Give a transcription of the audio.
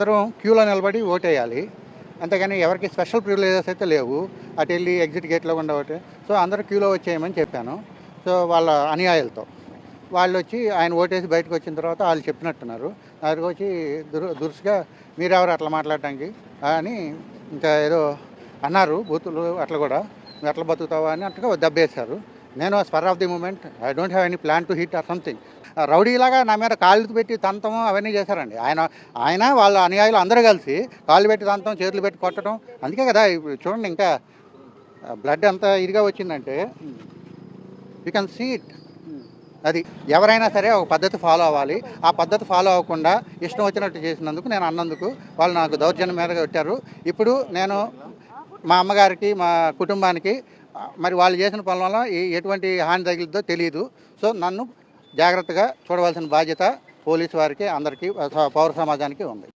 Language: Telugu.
అందరం క్యూలో నిలబడి ఓటేయాలి. అంతేగాని ఎవరికి స్పెషల్ ప్రివిలేజెస్ అయితే లేవు. అటు వెళ్ళి ఎగ్జిట్ గేట్లో గుండా ఒకటి. సో అందరూ క్యూలో వచ్చేయమని చెప్పాను. సో వాళ్ళ అనుయాయులతో వాళ్ళు వచ్చి ఆయన ఓటేసి బయటకు వచ్చిన తర్వాత వాళ్ళు చెప్పినట్టున్నారు. దగ్గరికి వచ్చి దురుసుగా మీరెవరు అట్లా మాట్లాడటానికి అని ఇంకా ఏదో అన్నారు. బూతులు అట్లా కూడా నువ్వు ఎట్లా బతుకుతావా అని అట్లా దెబ్బేశారు. నేను spur of the moment I don't have any plan to hit or something. రౌడీలాగా నా మీద కాళ్ళు పెట్టి తంతం అవన్నీ చేశారండి. ఆయన వాళ్ళ అనుయాయులు అందరూ కలిసి కాళ్ళు పెట్టి తంతం, చేతులు పెట్టి కొట్టడం. అందుకే కదా ఇప్పుడు చూడండి ఇంకా బ్లడ్ ఎంత ఇదిగా వచ్చిందంటే యూ కెన్ సీ ఇట్. అది ఎవరైనా సరే ఒక పద్ధతి ఫాలో అవ్వాలి. ఆ పద్ధతి ఫాలో అవ్వకుండా ఇష్టం వచ్చినట్టు చేసినందుకు నేను అన్నందుకు వాళ్ళు నాకు దౌర్జన్యం మీదగా పెట్టారు. ఇప్పుడు నేను మా అమ్మగారికి మా కుటుంబానికి మరి వాళ్ళు చేసిన పనుల వల్ల ఎటువంటి హాని తగిలిద్దో తెలియదు. సో నన్ను జాగ్రత్తగా చూడవలసిన బాధ్యత పోలీసు వారికి, అందరికీ, పౌర సమాజానికి ఉంది.